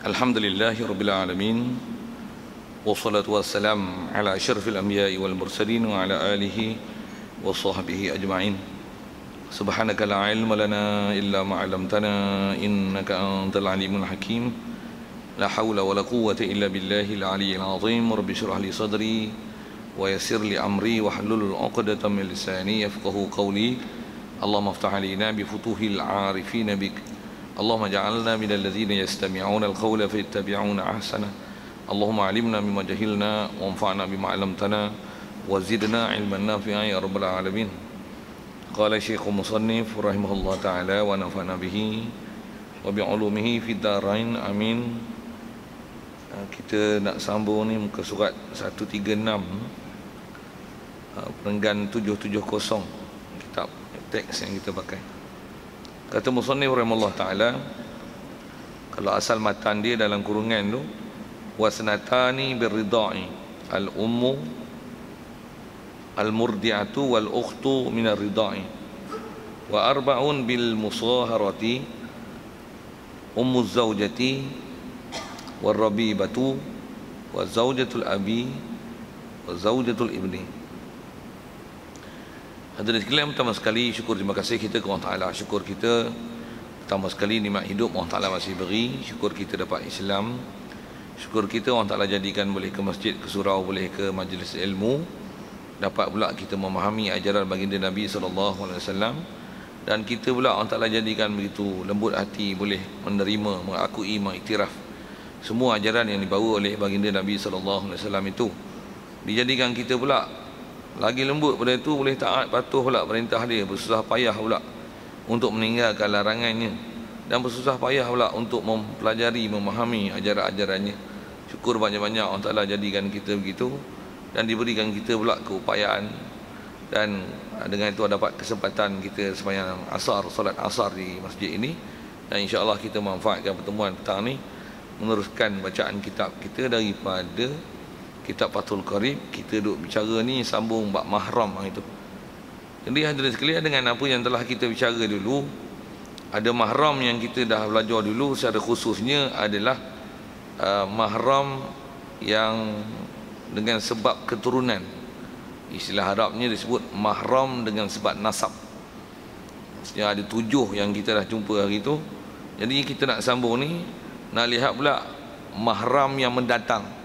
Alhamdulillahi Rabbil Alamin. Wassalatu wassalam ala asyrafil anbiya'i wal mursalin wa ala alihi wa sahbihi ajma'in. Subhanaka la ilma lana illa ma 'allamtana innaka antal alimul hakim. La hawla wa la quwwata illa billahil aliyyil azim. Rabbi shrah li sadri wa yassir li amri wa hlul 'uqdatam min lisani yafqahu qawli. Allahumma iftah 'alaina bi futuhil 'arifin bik. Allahumma ja'alna minal ladzina yastami'una al-qawla fayattabi'una ahsana. Allahumma 'allimna mimma jahilna wanfa'na bima 'allamtana wa zidna 'ilman nafi'a ya rabbal alamin. Qala Syekh Musannif rahimahullah ta'ala wa nafa'na bihi wa bi'ulumihi fid dharain amin. Kita nak sambung ni muka surat 136 perenggan 770 kitab teks yang kita pakai. Kata Musannif rahimahullah ta'ala, kalau asal matan dia dalam kurungan tu, wasnatani birridai al-ummu al-murdi'atu wal-ukhtu minar ridai wa arba'un bil musaharati ummu zawjati wal rabibatu wa zawjatul abi wa zawjatul ibni. Hadirin sekalian, pertama sekali syukur terima kasih kita kepada Allah Ta'ala. Syukur kita pertama sekali nikmat hidup Allah Ta'ala masih beri. Syukur kita dapat Islam. Syukur kita Allah Ta'ala jadikan boleh ke masjid, ke surau, boleh ke majlis ilmu. Dapat pula kita memahami ajaran baginda Nabi SAW. Dan kita pula Allah Ta'ala jadikan begitu lembut hati, boleh menerima, mengakui, mengiktiraf semua ajaran yang dibawa oleh baginda Nabi SAW itu. Dijadikan kita pula lagi lembut pada itu, boleh taat patuh pula perintah dia, bersusah payah pula untuk meninggalkan larangannya, dan bersusah payah pula untuk mempelajari, memahami ajaran-ajarannya. Syukur banyak-banyak Allah Ta'ala jadikan kita begitu, dan diberikan kita pula keupayaan, dan dengan itu dapat kesempatan kita sembahyang asar, solat asar di masjid ini. Dan insya-Allah kita manfaatkan pertemuan petang ni meneruskan bacaan kitab kita daripada kitab Fathul Qarib. Kita duduk bicara ni sambung bab mahram itu. Jadi hadirin sekalian, dengan apa yang telah kita bicara dulu, ada mahram yang kita dah belajar dulu, secara khususnya adalah mahram yang dengan sebab keturunan. Istilah Arabnya disebut mahram dengan sebab nasab. Maksudnya ada 7 yang kita dah jumpa hari itu. Jadi kita nak sambung ni, nak lihat pula mahram yang mendatang.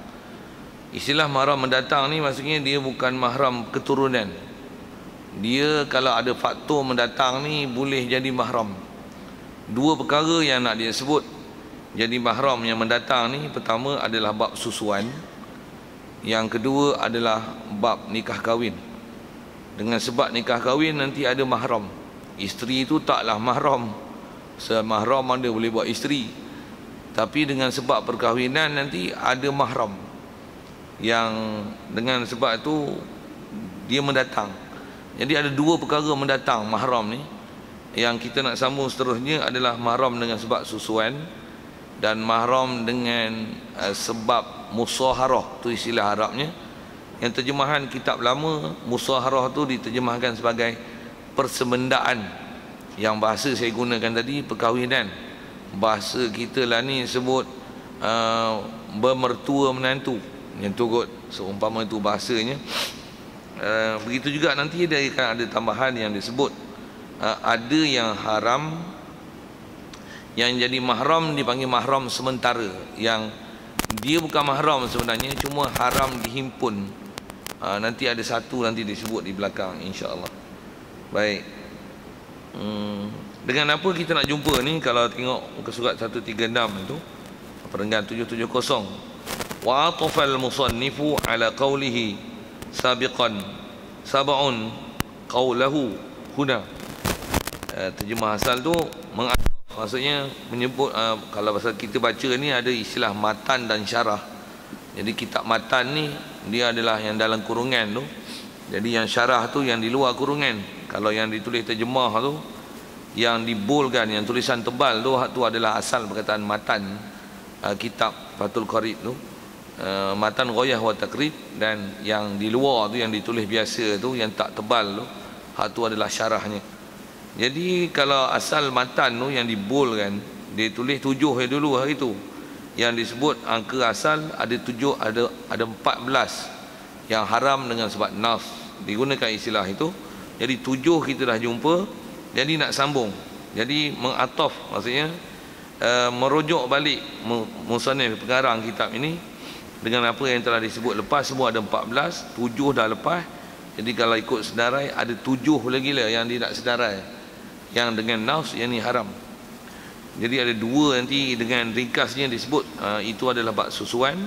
Istilah mahram mendatang ni maksudnya dia bukan mahram keturunan. Dia kalau ada faktor mendatang ni boleh jadi mahram. 2 perkara yang nak dia sebut jadi mahram yang mendatang ni. Pertama adalah bab susuan. Yang kedua adalah bab nikah kahwin. Dengan sebab nikah kahwin nanti ada mahram. Isteri itu taklah mahram. Semahram mana boleh buat isteri. Tapi dengan sebab perkahwinan nanti ada mahram yang dengan sebab itu dia mendatang. Jadi ada 2 perkara mendatang mahram ni. Yang kita nak sambung seterusnya adalah mahram dengan sebab susuan dan mahram dengan sebab musaharah. Tu istilah Arabnya. Yang terjemahan kitab lama, musaharah tu diterjemahkan sebagai persemendaan. Yang bahasa saya gunakan tadi perkahwinan. Bahasa kita lah ni sebut bermertua menantu. Yang tu kot seumpama itu bahasanya. Begitu juga nanti dia akan ada tambahan yang disebut ada yang haram, yang jadi mahram dipanggil mahram sementara, yang dia bukan mahram sebenarnya, cuma haram dihimpun. Nanti ada satu nanti disebut di belakang insya-Allah. Baik. Dengan apa kita nak jumpa ni? Kalau tengok muka surat 136 itu perenggan 770. Wa atafal musannifu ala qawlihi sabiqan sab'un qawlahu huna. Terjemah asal tu mengataf, maksudnya menyebut kalau pasal kita baca ni ada istilah matan dan syarah. Jadi kitab matan ni dia adalah yang dalam kurungan tu. Jadi yang syarah tu yang di luar kurungan. Kalau yang ditulis terjemah tu, yang dibolkan, yang tulisan tebal tu adalah asal perkataan matan kitab Fathul Qarib tu. Matan Ghayah wa Taqrib. Dan yang di luar tu yang ditulis biasa tu, yang tak tebal tu, tu adalah syarahnya. Jadi kalau asal matan tu yang dibolkan, dia tulis 7 dulu hari tu. yang disebut angka asal ada 14 yang haram dengan sebab nas, digunakan istilah itu. Jadi 7 kita dah jumpa, jadi nak sambung, jadi mengataf, maksudnya merujuk balik musannif pengarang kitab ini dengan apa yang telah disebut lepas. Semua ada 14, 7 dah lepas. Jadi kalau ikut sedarai ada 7 lagi lah yang tidak sedarai, yang dengan nas yang ni haram. Jadi ada 2 nanti dengan ringkasnya disebut itu adalah bab susuan,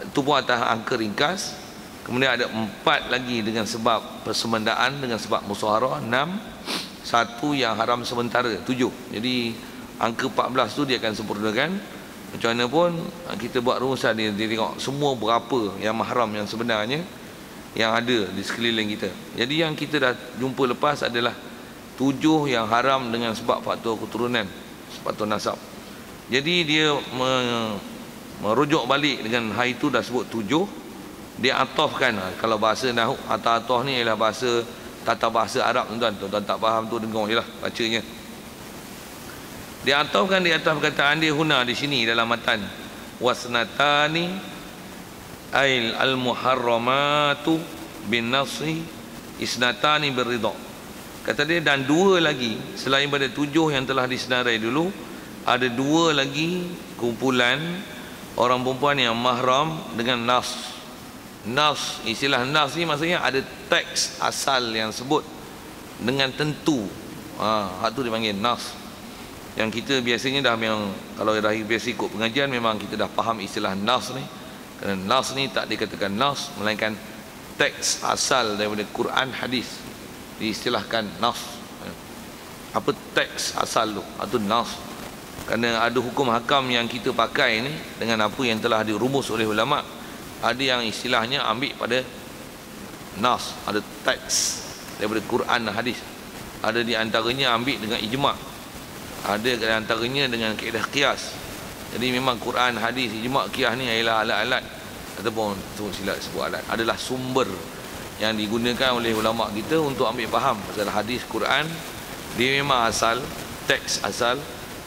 itu pun atas angka ringkas. Kemudian ada 4 lagi dengan sebab persemendaan, dengan sebab musyawarah 6, 1 yang haram sementara 7. Jadi angka 14 tu dia akan sempurnakan. Macam mana pun kita buat rumusan dia tengok semua berapa yang mahram yang sebenarnya yang ada di sekeliling kita. Jadi yang kita dah jumpa lepas adalah 7 yang haram dengan sebab faktor keturunan, faktor nasab. Jadi dia merujuk balik dengan hari itu dah sebut 7. Dia atafkan, kalau bahasa nahwu ataf ni ialah bahasa tata bahasa Arab, tuan-tuan tak faham tu dengar jelah bacanya. Dia atafkan di atas perkataan dia huna di sini dalam matan, wasnatani ail al muharramatu bin nasi isnatani birridha. Kata dia, dan 2 lagi selain pada 7 yang telah disenarai dulu, ada 2 lagi kumpulan orang perempuan yang mahram dengan nas. Nas, istilah nas ni maksudnya ada teks asal yang sebut dengan tentu. Hak tu dipanggil nas. Yang kita biasanya dah memang, kalau dah biasa ikut pengajian, memang kita dah faham istilah nas ni. Kerana nas ni tak dikatakan nas, melainkan teks asal daripada Quran hadis diistilahkan nas. Apa teks asal tu? Itu nas. Kerana ada hukum hakam yang kita pakai ni dengan apa yang telah dirumus oleh ulama. Ada yang istilahnya ambil pada nas, ada teks daripada Quran dan hadis. Ada di antaranya ambil dengan ijma', ada di antaranya dengan kaedah qiyas. Jadi memang Quran, hadis, ijma', qiyas ni ialah alat-alat, ataupun silap sebut alat, adalah sumber yang digunakan oleh ulama kita untuk ambil faham pasal hadis, Quran. Dia memang asal, teks asal,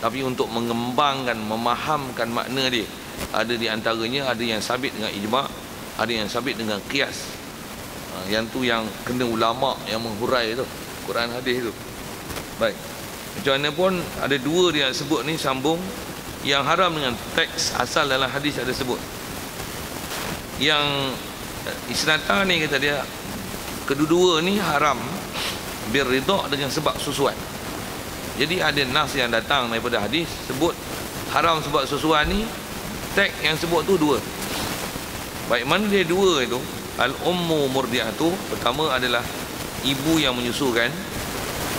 tapi untuk mengembangkan, memahamkan makna dia, ada di antaranya ada yang sabit dengan ijma', ada yang sabit dengan qiyas. Yang tu yang kena ulama yang menghurai tu, Quran hadis tu. Baik, macam mana pun ada 2 dia sebut ni sambung. Yang haram dengan teks asal dalam hadis ada sebut. Yang isnatan ni kata dia, kedua-dua ni haram birridha dengan sebab susuan. Jadi ada nas yang datang daripada hadis sebut haram sebab susuan ni, teks yang sebut tu 2. Baik, mana dia 2 itu? Al-ummu murdi'atu, pertama adalah ibu yang menyusukan.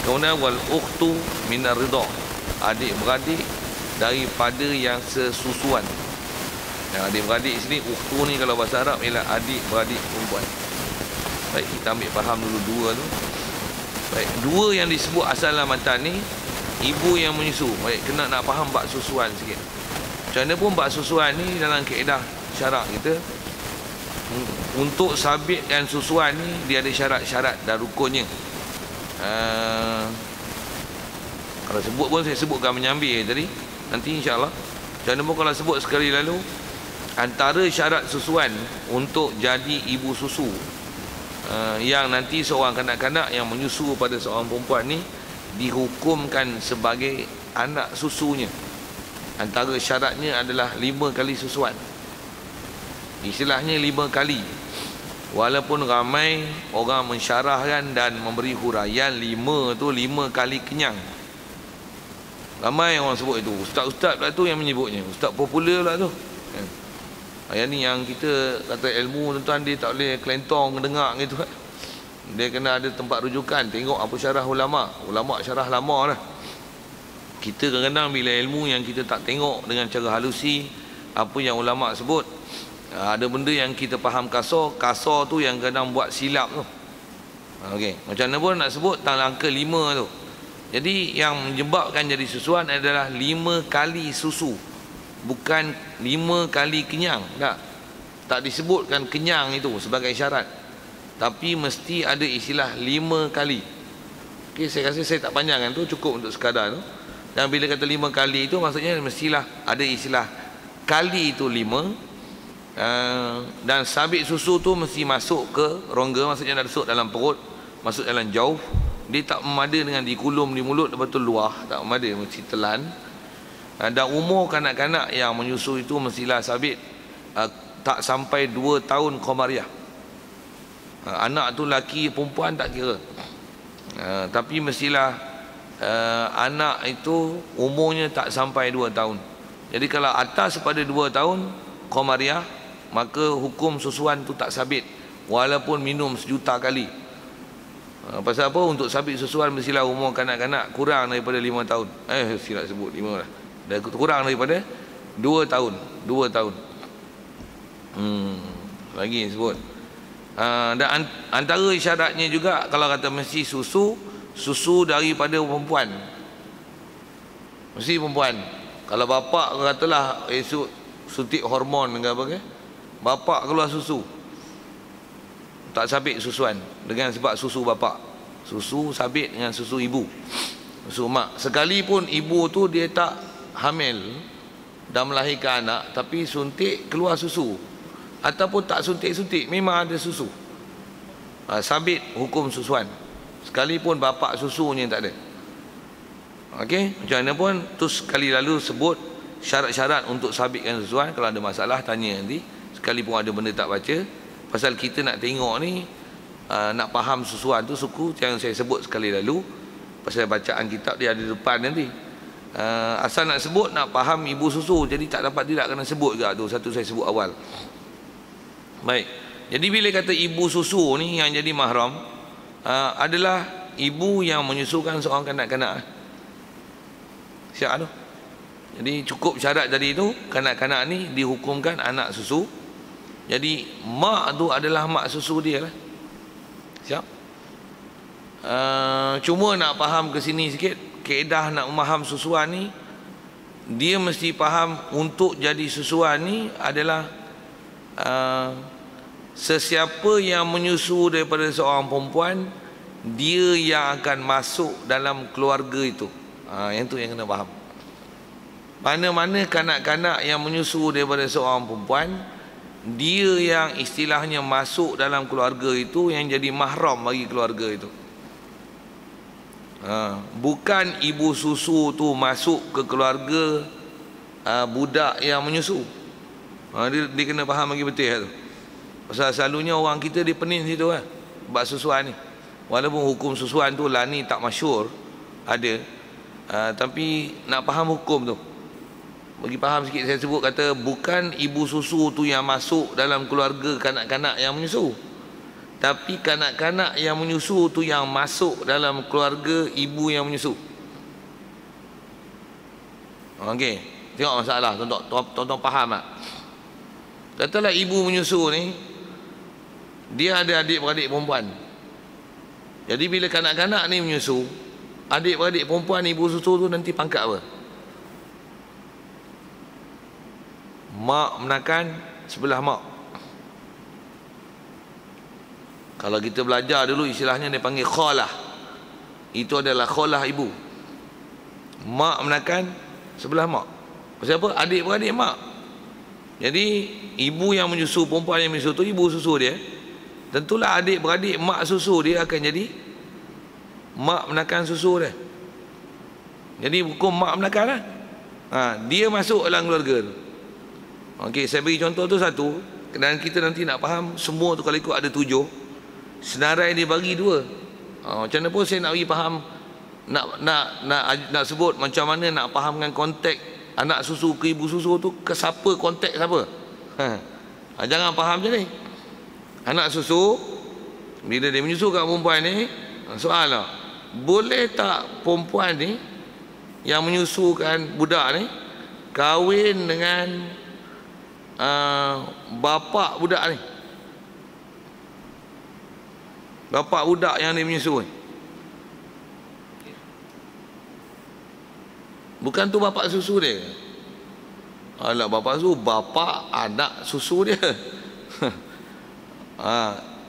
Kemudian wal ukhtu minar ridha, adik-beradik daripada yang sesusuan. Yang adik-beradik sini, ukhtu ni kalau bahasa Arab ialah adik-beradik perempuan. Baik, kita ambil faham dulu 2 tu. Baik, 2 yang disebut asal dalam matan ni, ibu yang menyusu. Baik, kena nak faham bab susuan sikit. Macam mana pun bab susuan ni dalam kaedah syarak kita, untuk sabitkan susuan ni dia ada syarat-syarat dan rukunnya. Kalau sebut pun saya sebutkan menyambil tadi, nanti insya-Allah. Macam mana pun kalau sebut sekali lalu, antara syarat susuan untuk jadi ibu susu, yang nanti seorang kanak-kanak yang menyusu pada seorang perempuan ni dihukumkan sebagai anak susunya, antara syaratnya adalah 5 kali susuan. Istilahnya 5 kali. Walaupun ramai orang mensyarahkan dan memberi huraian 5 tu 5 kali kenyang. Ramai orang sebut itu. Ustaz-ustaz pula tu yang menyebutnya. Ustaz popular pula tu. Yang ni yang kita kata ilmu tuan-tuan, dia tak boleh kelentong dengar gitu. Dia kena ada tempat rujukan, tengok apa syarah ulama. Ulama syarah lama dah. Kita kadang-kadang bila ilmu yang kita tak tengok dengan cara halusi apa yang ulama sebut, ada benda yang kita faham kasar tu yang kadang buat silap tu. Okey, macam mana pun nak sebut tentang angka 5 tu. Jadi yang menyebabkan jadi susuan adalah 5 kali susu, bukan 5 kali kenyang. Tak disebutkan kenyang itu sebagai syarat, tapi mesti ada istilah 5 kali. Okey, saya rasa saya tak panjangkan tu, cukup untuk sekadar tu. Dan bila kata 5 kali itu maksudnya mestilah ada istilah kali itu 5, dan sabit susu tu mesti masuk ke rongga, maksudnya masuk dalam perut, masuk dalam jauh. Dia tak memada dengan dikulum di mulut lepas tu luah, tak memada, mesti telan. Dan umur kanak-kanak yang menyusu itu mestilah sabit tak sampai 2 tahun komariah. Anak tu laki perempuan tak kira, tapi mestilah anak itu umurnya tak sampai 2 tahun. Jadi kalau atas pada 2 tahun komariah, maka hukum susuan tu tak sabit walaupun minum 1,000,000 kali. Pasal apa? Untuk sabit susuan mestilah umur kanak-kanak kurang daripada 5 tahun. Silap sebut 5 lah. Dah kurang daripada 2 tahun. 2 tahun. Lagi sebut. Dan antara syaratnya juga kalau kata mesti susu daripada perempuan. Mesti perempuan. Kalau bapak katalah esok suntik hormon ke apa ke, bapak keluar susu, tak sabit susuan dengan sebab susu bapak. Susu sabit dengan susu ibu, susu mak. Sekalipun ibu tu dia tak hamil dan melahirkan anak, tapi suntik keluar susu, ataupun tak suntik-suntik memang ada susu, sabit hukum susuan sekalipun bapak susunya tak ada. Okey, macam mana pun tu sekali lalu sebut syarat-syarat untuk sabitkan susuan. Kalau ada masalah tanya nanti, sekalipun ada benda tak baca, pasal kita nak tengok ni, nak faham susuan tu suku yang saya sebut sekali lalu, pasal bacaan kitab dia ada depan nanti. Asal nak sebut nak faham ibu susu, jadi tak dapat tidak kena sebut juga tu, satu saya sebut awal. Baik, jadi bila kata ibu susu ni yang jadi mahram adalah ibu yang menyusukan seorang kanak-kanak. Siap tu. Jadi cukup syarat tadi tu, kanak-kanak ni dihukumkan anak susu. Jadi mak tu adalah mak susu dia lah. Siap. Cuma nak faham ke sini sikit, kaedah nak memaham susuan ni, dia mesti faham untuk jadi susuan ni adalah sesiapa yang menyusu daripada seorang perempuan, dia yang akan masuk dalam keluarga itu. Yang tu yang kena faham. Mana-mana kanak-kanak yang menyusu daripada seorang perempuan, dia yang istilahnya masuk dalam keluarga itu, yang jadi mahram bagi keluarga itu. Bukan ibu susu tu masuk ke keluarga budak yang menyusu. Dia kena faham lagi betul tu. Pasal selalunya orang kita dia pening situ lah, bab susuan ni. Walaupun hukum susuan tu lah ni tak masyhur ada, tapi nak faham hukum tu. Bagi faham sikit saya sebut kata bukan ibu susu tu yang masuk dalam keluarga kanak-kanak yang menyusu, tapi kanak-kanak yang menyusu tu yang masuk dalam keluarga ibu yang menyusu. Okey, tengok masalah tuan-tuan faham tak? Katalah ibu menyusu ni dia ada adik-beradik perempuan. Jadi bila kanak-kanak ni menyusu, adik-beradik perempuan ibu susu tu nanti pangkat apa? Mak menakan sebelah mak. Kalau kita belajar dulu istilahnya dia panggil khalah. Itu adalah khalah ibu. Mak menakan sebelah mak. Pasal apa? Adik-beradik mak. Jadi ibu yang menyusu, perempuan yang menyusu tu ibu susu dia. Tentulah adik-beradik mak susu dia akan jadi mak menakan susu dia. Jadi hukum mak menakan lah. Dia masuk dalam keluarga tu. Okey, saya beri contoh tu satu, dan kita nanti nak faham semua tu kalau ikut ada 7. Senarai dia bagi 2. Macam mana pun saya nak bagi faham, nak sebut macam mana nak fahamkan konteks anak susu ke ibu susu tu, ke siapa, konteks siapa. Jangan faham je ni. Anak susu bila dia menyusu kat perempuan ni, soal lah, boleh tak perempuan ni yang menyusukan budak ni kahwin dengan bapa budak ni, bapa budak yang dia menyusu ni? Bukan tu bapa susu dia. Alah, bapa susu, bapa anak susu dia.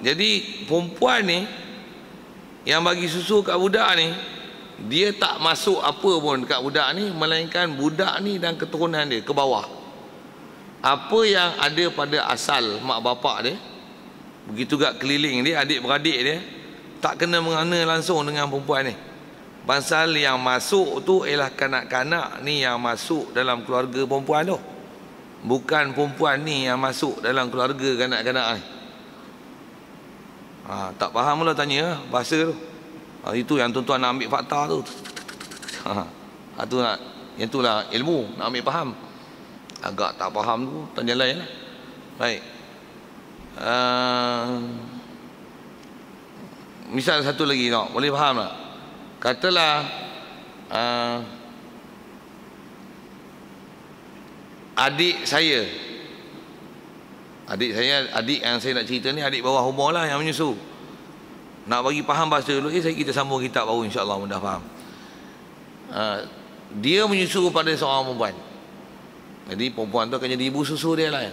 Jadi perempuan ni yang bagi susu kat budak ni, dia tak masuk apa pun dekat budak ni, melainkan budak ni dan keturunan dia ke bawah. Apa yang ada pada asal mak bapak dia, begitu juga keliling dia, adik-beradik dia, tak kena mengena langsung dengan perempuan ni. Pasal yang masuk tu ialah kanak-kanak ni yang masuk dalam keluarga perempuan tu, bukan perempuan ni yang masuk dalam keluarga kanak-kanak ni. Tak faham pula tanya bahasa tu. Itu yang tuan-tuan nak ambil fakta tu. Tu nak, yang tu lah ilmu, nak ambil faham. Agak tak faham tu tanya lain lah. Baik. Misal satu lagi tak, boleh faham tak? Katalah adik yang saya nak cerita ni, adik bawah umur lah yang menyusu. Nak bagi faham bahasa dulu, kita sambung kitab baru, insyaAllah mudah faham. Dia menyusu pada seorang perempuan. Jadi perempuan tu akan jadi ibu susu dia lah.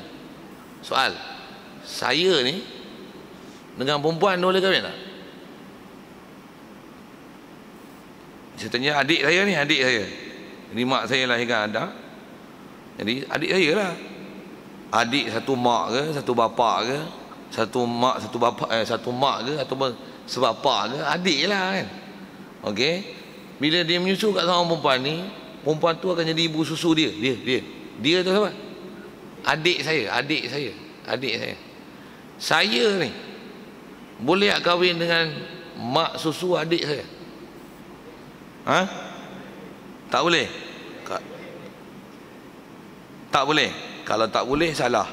Soal, saya ni dengan perempuan boleh kahwin tak? Saya tanya adik saya ni, adik saya. Jadi mak saya lahirkan anak. Jadi adik saya lah. Adik satu mak ke, satu bapa ke, satu mak, satu bapa, satu mak ke, atau sebapa ke, adik lah kan. Okey. Bila dia menyusu kat seorang perempuan ni, perempuan tu akan jadi ibu susu dia. Dia tu siapa? Adik saya. Saya ni boleh tak kahwin dengan mak susu adik saya? Tak boleh? Tak boleh. Kalau tak boleh, salah.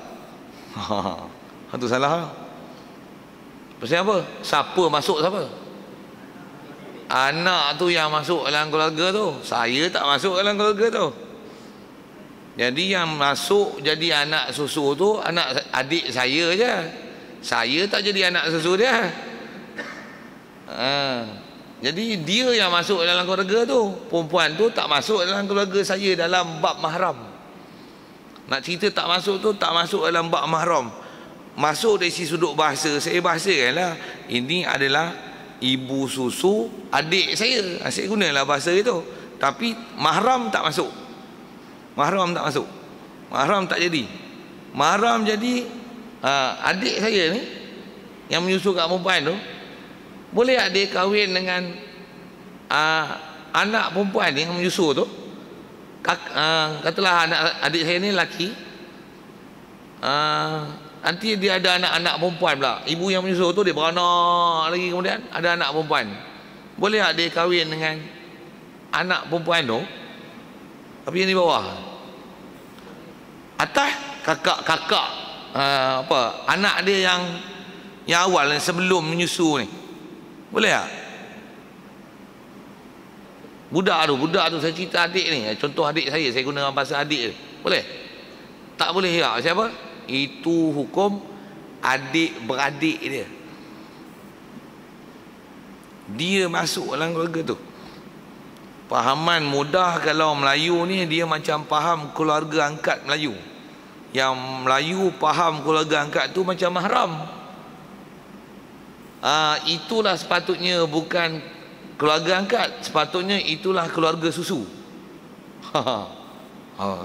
Itu salah. Pasal apa? Siapa masuk siapa? Anak tu yang masuk dalam keluarga tu. Saya tak masuk dalam keluarga tu. Jadi yang masuk jadi anak susu tu anak adik saya je. Saya tak jadi anak susu dia. Jadi dia yang masuk dalam keluarga tu. Perempuan tu tak masuk dalam keluarga saya dalam bab mahram. Nak cerita tak masuk tu, tak masuk dalam bab mahram. Masuk dari sudut bahasa, saya bahasakanlah ini adalah ibu susu adik saya. Saya gunalah bahasa itu. Tapi mahram tak masuk. Mahram tak jadi. Mahram jadi adik saya ni yang menyusu kat perempuan tu, boleh tak dia kahwin dengan anak perempuan ni yang menyusu tu? Katalah adik saya ni lelaki, nanti dia ada anak-anak perempuan pula. Ibu yang menyusu tu dia beranak lagi, kemudian ada anak perempuan. Boleh tak dia kahwin dengan anak perempuan tu, tapi yang di bawah? Atas kakak anak dia yang awal, yang sebelum menyusu ni, boleh tak? Budak tu saya cerita adik ni, contoh adik saya gunakan bahasa adik dia. Boleh? Tak boleh ya. Siapa? Itu hukum adik-beradik dia. Dia masuk dalam keluarga tu. Pahaman mudah kalau Melayu ni, dia macam faham keluarga angkat Melayu. Yang Melayu faham keluarga angkat tu macam mahram. Itulah sepatutnya bukan keluarga angkat, sepatutnya itulah keluarga susu.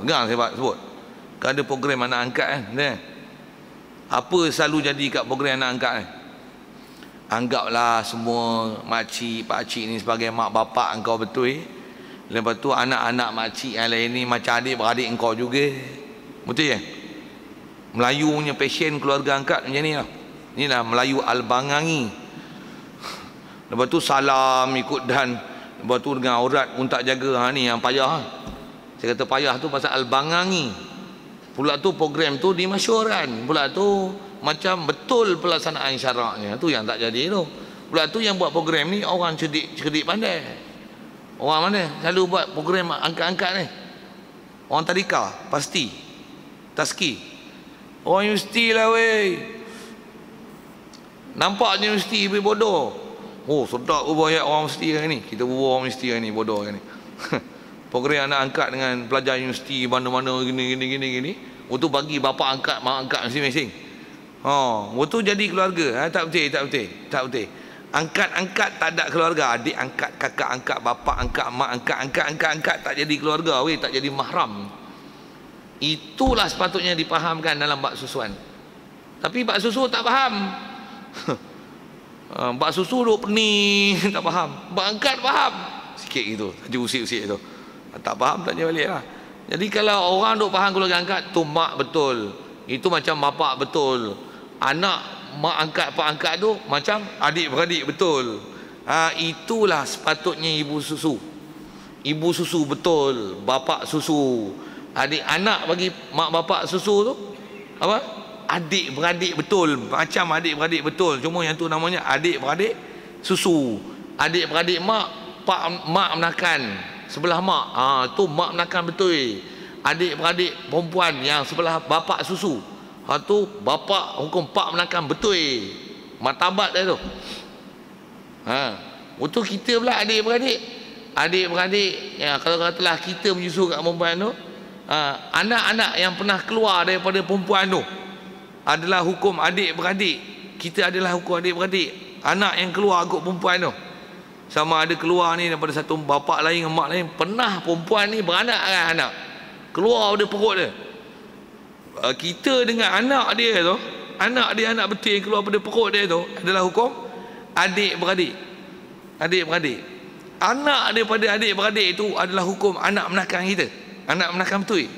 Dengar saya sebut, kan ada program anak angkat kan. Apa selalu jadi kat program anak angkat kan? Anggaplah semua makcik, pakcik ni sebagai mak bapak engkau betul. Lepas tu anak-anak makcik yang lain ni macam adik-beradik engkau juga. Betul ya? Melayu punya passion keluarga angkat macam ni lah. Inilah Melayu Al-Bangangi. Lepas tu salam ikut dan lepas tu dengan aurat pun tak jaga. Ni yang payah. Saya kata payah tu pasal Al-Bangangi. Pula tu program tu dimasyurkan. Pula tu macam betul pelaksanaan syaraknya. Tu yang tak jadi tu. Pula tu yang buat program ni orang cerdik pandai. Orang mana selalu buat program angkat-angkat ni? Orang tadika, pasti taski. Orang universiti lah weh. Nampaknya universiti lebih bodoh. Oh, sedap banyak orang universiti hari ni. Kita berbual orang universiti hari ni, bodoh hari ni. Program anak angkat dengan pelajar universiti mana-mana gini. Untuk bagi bapa angkat, mak angkat masing-masing. Waktu jadi keluarga. Tak betul. Angkat-angkat tak ada keluarga. Adik angkat, kakak angkat, bapa angkat, mak angkat, tak jadi keluarga, tak jadi mahram. Itulah sepatutnya dipahamkan dalam bab susuan. Tapi bab susu tak faham. Bab susu duk pening tak faham. Bab angkat faham sikit gitu, saja usik-usik tu. Tak faham tanya balik lah. Jadi kalau orang duk faham keluarga angkat, tu mak betul, itu macam bapak betul. Anak mak angkat pak angkat tu macam adik beradik betul. Itulah sepatutnya ibu susu. Ibu susu betul, bapak susu. Adik anak bagi mak bapak susu tu apa? Adik beradik betul, macam adik beradik betul. Cuma yang tu namanya adik beradik susu. Adik beradik mak, mak menakan sebelah mak, tu mak menakan betul. Adik beradik perempuan yang sebelah bapak susu, tu bapak hukum pak menakan betul. Martabat dia tu. Untuk kita pula adik beradik. Adik beradik ya, kalau katalah kita menyusu kat perempuan tu, anak-anak yang pernah keluar daripada perempuan tu adalah hukum adik beradik. Kita adalah hukum adik beradik. Anak yang keluar ikut perempuan tu, sama ada keluar ni daripada satu bapa lain, mak lain, pernah perempuan ni beranak dengan anak, keluar dari perut dia, kita dengan anak dia tu, anak dia anak betul yang keluar daripada perut dia tu adalah hukum adik beradik. Adik beradik. Anak daripada adik beradik itu adalah hukum anak menakan kita, anak menakan betul.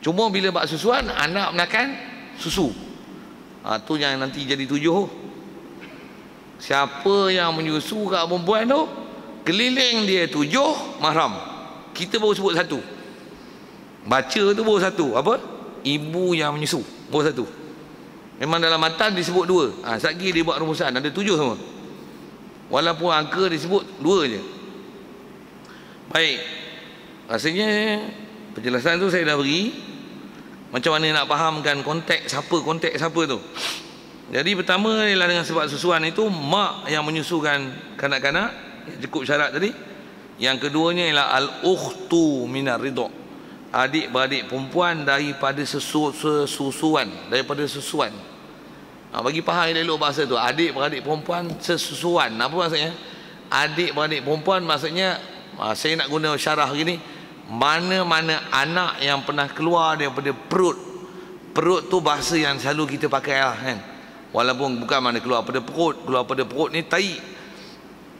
Cuma bila bab susuan, anak menakan susu, tu yang nanti jadi 7. Siapa yang menyusu kat perempuan tu, keliling dia 7 mahram. Kita baru sebut 1. Baca tu baru 1. Apa? Ibu yang menyusu baru 1. Memang dalam matan disebut 2. Sekali dia buat rumusan ada 7 semua. Walaupun angka disebut 2 je. Baik. Rasanya penjelasan tu saya dah beri. Macam mana nak fahamkan konteks siapa tu. Jadi pertama ialah dengan sebab susuan itu, mak yang menyusukan kanak-kanak, cukup syarat tadi. Yang keduanya ialah al-ukhtu minar ridha, adik-beradik perempuan daripada sesusuan, daripada susuan. Bagi faham elok bahasa tu, adik-beradik perempuan sesusuan. Apa maksudnya? Adik-beradik perempuan maksudnya, saya nak guna syarah gini, mana-mana anak yang pernah keluar daripada perut. Perut tu bahasa yang selalu kita pakai lah kan. Walaupun bukan mana keluar pada perut. Keluar pada perut ni tai,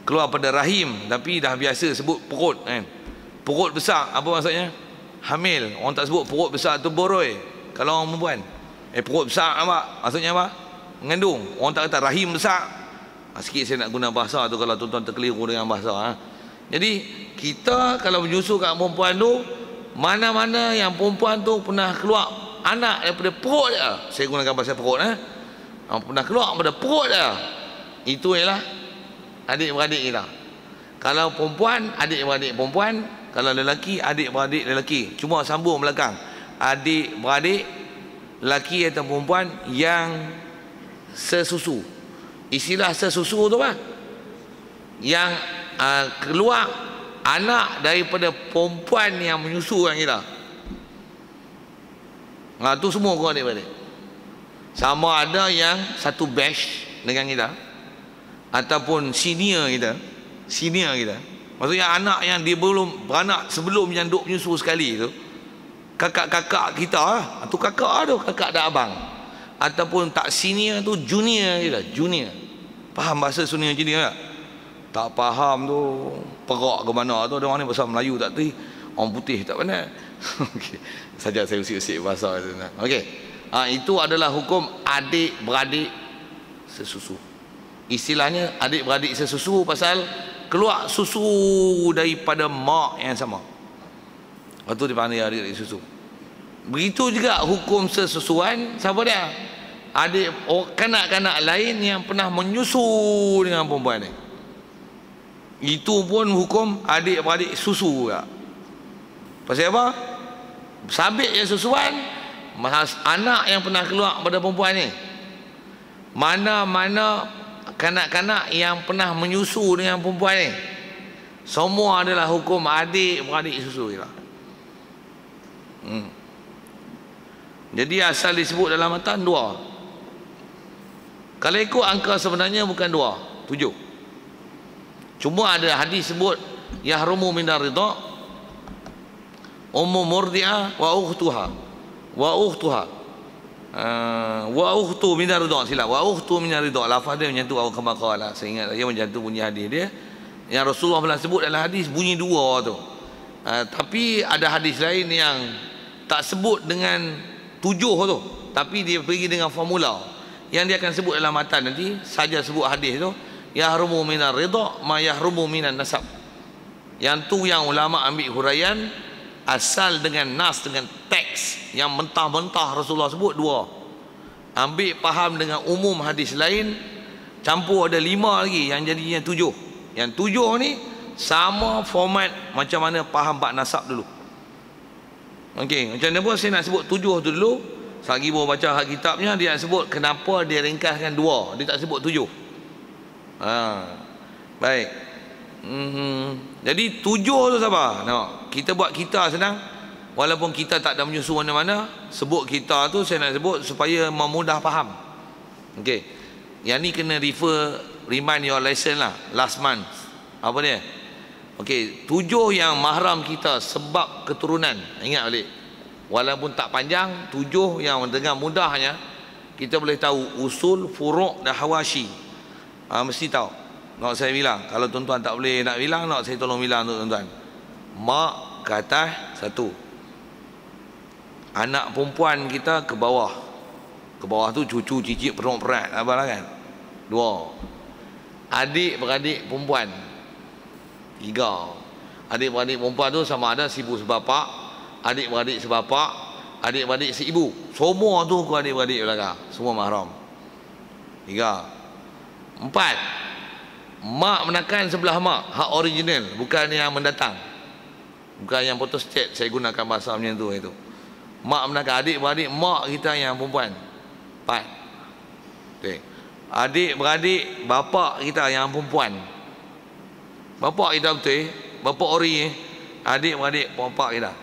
keluar pada rahim, tapi dah biasa sebut perut kan. Perut besar apa maksudnya? Hamil. Orang tak sebut perut besar tu boroi kalau orang perempuan. Perut besar apa? Maksudnya apa? Mengandung. Orang tak kata rahim besar. Sikit saya nak guna bahasa tu kalau tuan-tuan terkeliru dengan bahasa. Jadi kita kalau menyusu kat perempuan tu, mana-mana yang perempuan tu pernah keluar anak daripada perut dia, saya gunakan bahasa perut pernah keluar daripada perut dia, itu ialah adik-beradik kita. Kalau perempuan, adik-beradik perempuan. Kalau lelaki, adik-beradik lelaki. Cuma sambung belakang, adik-beradik lelaki atau perempuan yang sesusu. Istilah sesusu tu apa? Yang keluar anak daripada perempuan yang menyusukan kita. Tu semua kau adik-beradik. Sama ada yang satu batch dengan kita ataupun senior kita. Maksudnya anak yang dia belum beranak sebelum yang duk menyusu sekali tu, kakak-kakak kita tu, kakak dah abang. Ataupun tak senior tu, junior kita, junior. Faham bahasa senior junior tak? Tak faham tu, perak ke mana tu, ada orang ni bahasa Melayu tak tu, orang putih tak pandai. Okey, saja saya usik-usik bahasa tu. Okey. Itu adalah hukum adik-beradik sesusu. Istilahnya adik-beradik sesusu pasal keluar susu daripada mak yang sama. Itu dipanggil adik-beradik susu. Begitu juga hukum sesusuan, siapa dia? Adik kanak-kanak lain yang pernah menyusu dengan perempuan ni. Itu pun hukum adik-beradik susu juga. Pasal apa? Sabit yang susuan, anak yang pernah keluar pada perempuan ni. Mana-mana kanak-kanak yang pernah menyusu dengan perempuan ni, semua adalah hukum adik-beradik susu juga. Jadi asal disebut dalam matan 2. Kalau ikut angka sebenarnya bukan 2. 7. Cuma ada hadis sebut yahrumu minar ridha ummu murdi'ah wa ukhtuha wa ukhtu minar ridha, silap, wa ukhtu minar ridha, lafaz dia macam tu, atau kama qala, saya ingat dia macam tu bunyi hadis dia yang Rasulullah pernah sebut dalam hadis, bunyi 2 tu. Tapi ada hadis lain yang tak sebut dengan 7 tu, tapi dia pergi dengan formula yang dia akan sebut dalam matan nanti, saja sebut hadis tu yahrumu minar ridha ma yahrumu minan nasab. Yang tu yang ulama ambil huraian asal dengan nas, dengan teks yang mentah-mentah Rasulullah sebut 2. Ambil faham dengan umum hadis lain, campur ada 5 lagi yang jadinya 7. Yang 7 ni sama format macam mana faham bab nasab dulu. Okey, macam mana pun saya nak sebut 7 tu dulu. Selagi baru baca kitabnya, dia nak sebut kenapa dia ringkaskan 2, dia tak sebut 7. Baik. Jadi 7 tu siapa? Nampak? Kita buat kita senang. Walaupun kita tak ada menyusu mana-mana, sebut kita tu saya nak sebut supaya memudah faham. Okey. Yang ni kena remind your lesson lah, last month. Apa dia? Okey, 7 yang mahram kita sebab keturunan. Ingat balik. Walaupun tak panjang, 7 yang dengan mudahnya kita boleh tahu usul, furu' dan hawashi. Mesti tahu. Nak saya bilang, kalau tuan-tuan tak boleh nak bilang, nak saya tolong bilang untuk tuan-tuan. Mak ke atas 1. Anak perempuan kita ke bawah. Ke bawah tu cucu, cicit, perat, apalah kan. 2. Adik-beradik perempuan 3. Adik-beradik perempuan tu sama ada si ibu sebapak, adik-beradik sebapak, adik-beradik si ibu. Semua tu ke adik-beradik belakang. Semua mahram. 3. 4. Mak menakan sebelah mak, hak original, bukan yang mendatang, bukan yang photostat. Saya gunakan bahasa macam tu itu. Mak menakan, adik-beradik mak kita yang perempuan 4. Okay. Adik-beradik bapak kita yang perempuan, bapak kita betul, bapak ori, adik-beradik bapak kita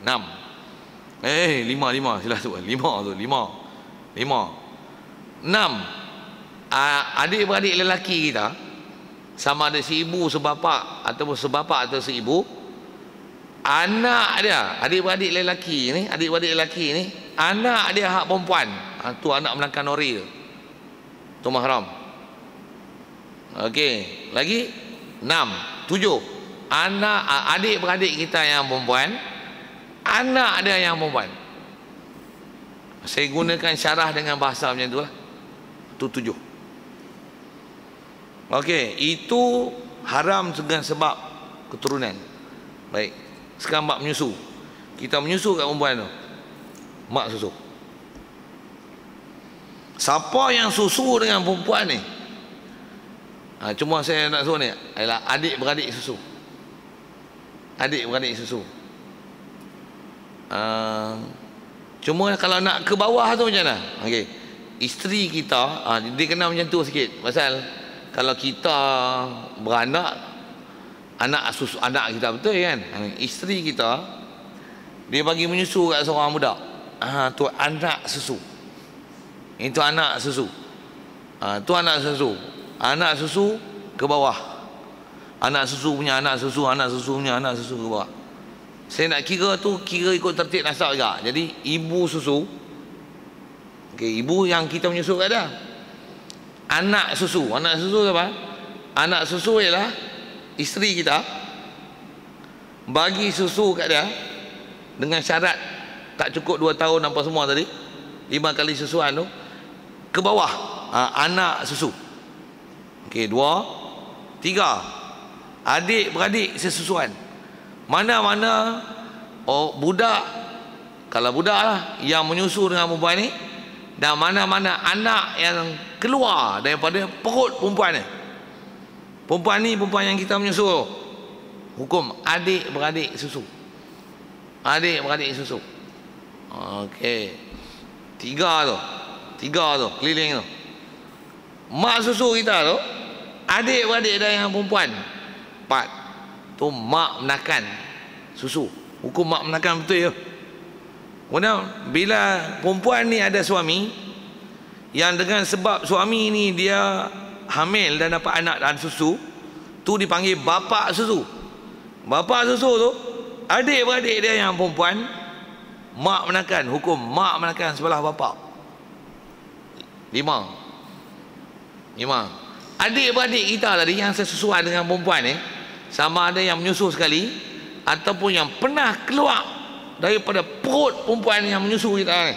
6. 5 sila sebut 5 tu, 5. 6. Adik-beradik lelaki kita, sama ada si ibu sebapak ataupun sebapak atau si ibu, anak dia, adik-beradik lelaki ni, anak dia hak perempuan, tu anak menakan ori tu mahram. Okey, lagi 6. 7. Anak adik-beradik kita yang perempuan, anak dia yang perempuan. Saya gunakan syarah dengan bahasa macam tu lah. Tu 7. Okey, itu haram dengan sebab keturunan. Baik. Sekarang bab menyusu. Kita menyusu kat perempuan tu, mak susu. Siapa yang susu dengan perempuan ni? Cuma saya nak suruh ni adalah adik-beradik susu. Adik-beradik susu. Cuma kalau nak ke bawah tu macam mana? Okey. Isteri kita, dia kena macam tu sikit. Pasal kalau kita beranak, anak susu anak kita betul kan? Isteri kita dia bagi menyusu kat seorang budak. Tu anak susu. Itu anak susu. Tu anak susu. Anak susu ke bawah. Anak susu punya anak susu, anak susu punya anak susu ke bawah. Saya nak kira tu, kira ikut tertib nasab juga. Jadi ibu susu. Okey, ibu yang kita menyusu kat dia. Anak susu apa? Anak susu ialah isteri kita bagi susu kat dia dengan syarat tak cukup 2 tahun apa semua tadi, 5 kali susuan tu ke bawah, anak susu. Okey, 2. 3. Adik-beradik sesusuan. Mana-mana budak, kalau budak lah yang menyusu dengan perempuan ni, dan mana-mana anak yang keluar daripada perut perempuan ni. Perempuan ni perempuan yang kita menyusu. Hukum adik-beradik susu. Adik-beradik susu. Okey. 3 tu keliling tu. Mak susu kita tu, adik-beradik dia yang perempuan 4. Tu mak menakan susu. Hukum mak menakan betul ya. Kemudian bila perempuan ni ada suami yang dengan sebab suami ni dia hamil dan dapat anak dan susu, tu dipanggil bapa susu. Bapa susu tu, adik-beradik dia yang perempuan, mak menakan, hukum mak menakan sebelah bapa. 5. Adik-beradik kita tadi yang sesuai dengan perempuan ni, sama ada yang menyusu sekali ataupun yang pernah keluar daripada perut perempuan yang menyusu kita ni,